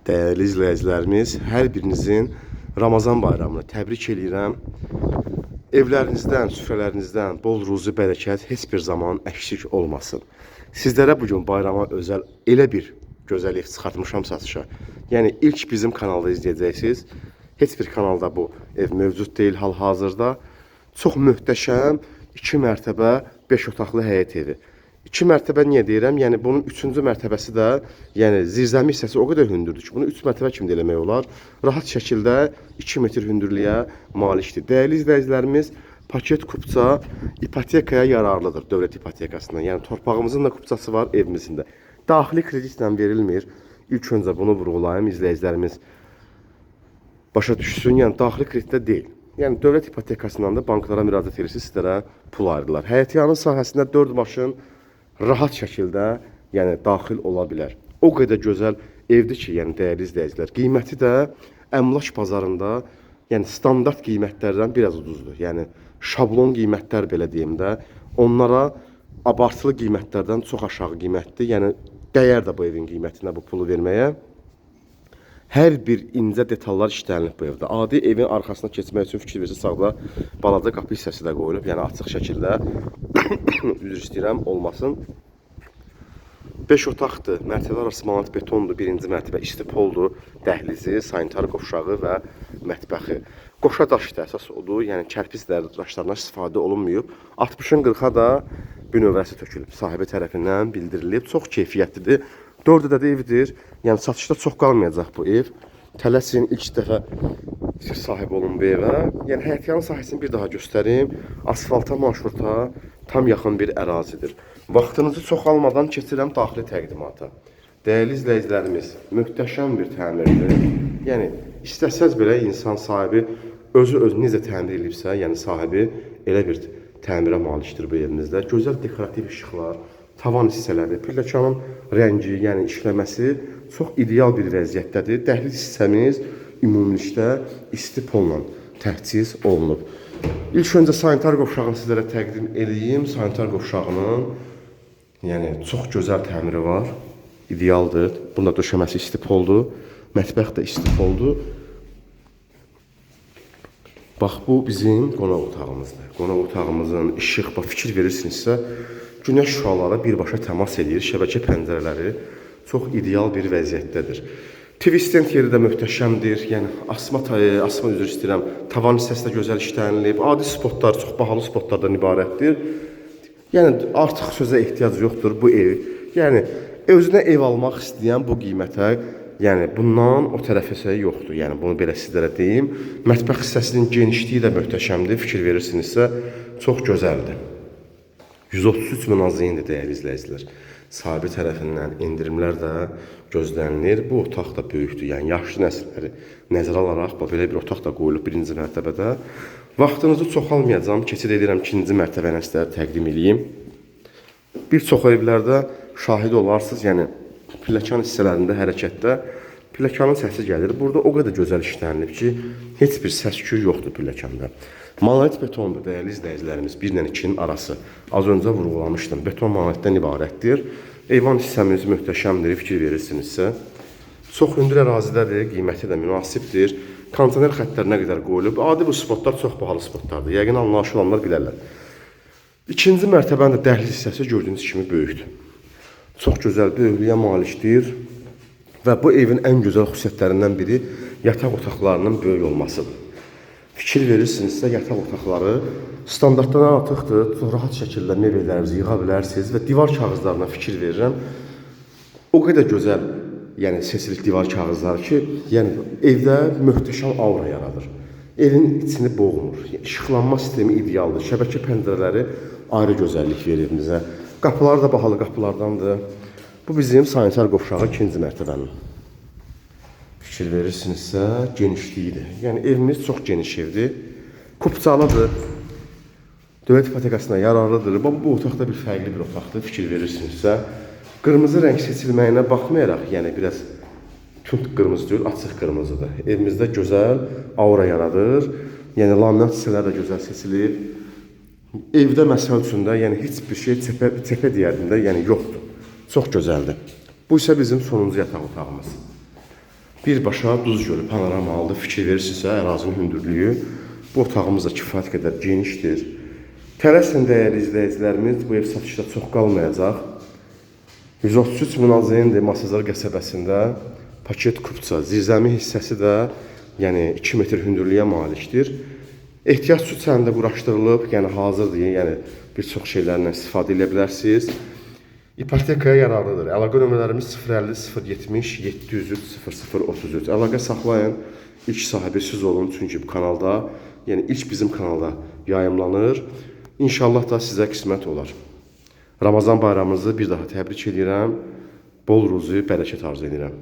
Değerli izləyicilərimiz, hər birinizin Ramazan bayramını təbrik edirəm. Evlərinizdən, süfrələrinizdən bol ruzi bərəkət heç bir zaman əksik olmasın. Sizlərə bugün bayrama özəl elə bir gözəl ev çıxartmışam satışa. Yəni ilk bizim kanalda izləyəcəksiniz. Heç bir kanalda bu ev mövcud deyil hal-hazırda. Çox möhtəşəm 2 mərtəbə 5 otaqlı həyət evi. 2 mərtəbə niyə deyirəm? Yəni bunun 3-cü mərtəbəsi də, yəni zirzəmi hissəsi o qədər hündürdür ki, bunu 3 mərtəbə kimi də eləmək olar. Rahat şəkildə 2 metr hündürlüyə malikdir. Dəyərli izləyicilərimiz, paket kupça ipotekaya yararlıdır, dövlət ipotekasından. Yəni torpağımızın da kupçası var evimizin də. Daxili kreditlə verilmir. İlk öncə bunu vurğulayım, izləyicilərimiz başa düşsün. Yəni daxili kreditdə deyil. Yəni dövlət ipotekasından da banklara müraciət edirsiniz, sizlərə pul ayrılır. Həyətyanın sahəsində 4 maşın rahat şəkildə, yəni daxil ola bilər. O qədər gözəl evdir ki, yəni dəyərli izləyicilər, qiyməti də əmlak bazarında, yəni standart qiymətlərdən biraz ucuzdur. Yəni şablon qiymətlər belə deyim də, onlara abartılı qiymətlərdən çox aşağı qiymətdir. Yəni dəyər də bu evin qiymətinə bu pulu verməyə. Hər bir incə detallar işlənilib bu evdə. Adi evin arxasına keçmək üçün fikir versə sağda balaca qapı hissəsi də qoyulub. Yəni açıq şəkildə üzr istəyirəm olmasın. 5 otaqdır. Mərtəbə arası manat betondur. Birinci mərtəbə istipoldur. Dəhlizi, sanitar qovşağı və mətbəxi. Qoşa daşdır əsas odur. Yəni kərpic daşlarından istifadə olunmayıb. 60-ın 40-a da bünövrəsi tökülüb. Sahibi tərəfindən bildirilib. Çox keyfiyyətlidir. 4 ədəd evdir. Yəni satışda çox qalmayacaq bu ev. Tələsin, ilk dəfə sahib olun bu evə. Yəni həyətyanın sahəsini bir daha göstərim. Asfalta, marşruta tam yaxın bir ərazidir. Vaxtınızı çox almadan keçirəm daxili təqdimata. Dəyərli izləyicilərimiz, möhtəşəm bir təmirdir. Yəni istəsəz belə insan sahibi özü necə təmir edibsə, yəni sahibi elə bir təmirə malikdir bu evimizdə. Gözəl dekorativ işıqlar, tavan hissələri, pilləkanın rəngi, yəni işləməsi çox ideal bir vəziyyətdədir. Dəhliz hissəmiz ümumilikdə istipolla təchiz olunub. İlk öncə sanitar qovşağını sizlərə təqdim edeyim. Sanitar qovşağının yəni çox gözəl təmiri var. İdealdır. Bunda döşəməsi istipoldur. Mətbəx də istipoldur. Bax bu bizim qonaq otağımızdır. Qonaq otağımızın işıq, bax fikir verirsinizsə, günəş şüaları birbaşa təmas edir. Şəbəkə pəncərələri çox ideal bir vəziyyətdədir. TV stent yeri də möhtəşəmdir. Yəni asma üzr istəyirəm. Tavan hissəsi də gözəl işlənilib. Adi spotlar, çox bahalı spotlardan ibarətdir. Yəni artıq sözə ehtiyac yoxdur bu ev. Yəni özünə ev almaq istəyən bu qiymətə, yəni bundan o tərəfəsə yoxdur. Yəni bunu belə sizlərə deyim. Mətbəx hissəsinin genişliyi də möhtəşəmdir. Fikir verirsinizsə çox gözəldir. 133 min azeyindir dəyərli izləyicilər. Sahibi tərəfindən endirimlər də gözlənilir. Bu otaq da böyükdür. Yəni yaşlı nəsilləri nəzərə alaraq belə bir otaq da qoyulub birinci mərtəbədə. Vaxtınızı çox almayacağam. Keçid edirəm ikinci mərtəbəni sizlərə təqdim edeyim. Bir çox evlərdə şahid olarsınız. Yəni pilləkan hissələrində hərəkətdə pilləkanın səsi gəlir. Burada o qədər gözəl işlənilib ki, heç bir səs-küy yoxdur pilləkanda. Monolit betondur dəyərli izləyicilərimiz, 1 ilə 2-nin arası. Az öncə vurğulamışdım. Beton monolitdən ibarətdir. Eyvan hissəmiz möhtəşəmdir, fikir verirsinizsə. Çox hündür ərazidədir, qiyməti də münasibdir. Kontener xəttlərinə qədər qoyulub. Adi bu spotlar çox bahalı spotlardır. Yəqin anlaşılanlar bilərlər. İkinci mərtəbənin də dəhliz hissəsi gördüyünüz kimi böyükdür. Çox gözəl böyüklüyə malikdir. Və bu evin ən gözəl xüsusiyyətlərindən biri yataq otaqlarının böyük olmasıdır. Fikir verirsinizsə, yataq otaqları standartdan artıqdır. Rahat şəkildə mebellərinizi yığa bilərsiniz və divar kağızlarına fikir verirəm. O qədər gözəl, yəni seçilik divar kağızları ki, yəni evdə möhtəşəm aura yaradır. Evin içini boğmur. İşıqlanma sistemi idealdır. Şəbəkə pəncərələri ayrı gözəllik verir bizə. Qapılar da bahalı qapılardandır. Bu bizim sanitar qovşağı ikinci mərtəbənin. Fikir verirsinizsə, genişliyidir. Yəni evimiz çox geniş evdir. Kupçalıdır. Dövlət ipotekasına yararlıdır. Bu otaqda bir fərqli bir otaqdır. Fikir verirsinizsə, qırmızı rəng seçilməyinə baxmayaraq, yəni biraz tünd qırmızı deyil, açıq qırmızıdır. Evimizdə gözəl aura yaradır. Yəni laminat hissələr də gözəl seçilir. Evdə məsəl üçün də, yəni heç bir şey çəpə deyərdində, yəni yoxdur. Çox gözəldir. Bu isə bizim sonuncu yataq otağımız. birbaşa Duz Gölü panoramalıdır. Fikir verirsinizsə, ərazinin hündürlüyü bu otağımız da kifayət qədər genişdir. Tələsin dəyərli izləyicilərimiz, bu ev satışda çox qalmayacaq. 133 münazirənin Masazar qəsəbəsində paket kupça, zirzəmi hissəsi də yəni 2 metr hündürlüyə malikdir. Ehtiyac su çənində quraşdırılıb, yəni hazırdır, yəni bir çox şeylərlə istifadə edə bilərsiniz. İpotekaya yararlıdır. Əlaqə nömrələrimiz 050 070 703 0033. Əlaqə saxlayın, ilk sahibi siz olun, çünki bu kanalda, yəni ilk bizim kanalda yayımlanır. İnşallah da sizə qismət olar. Ramazan bayramınızı bir daha təbrik edirəm. Bol ruzi, bərəkət arzu edirəm.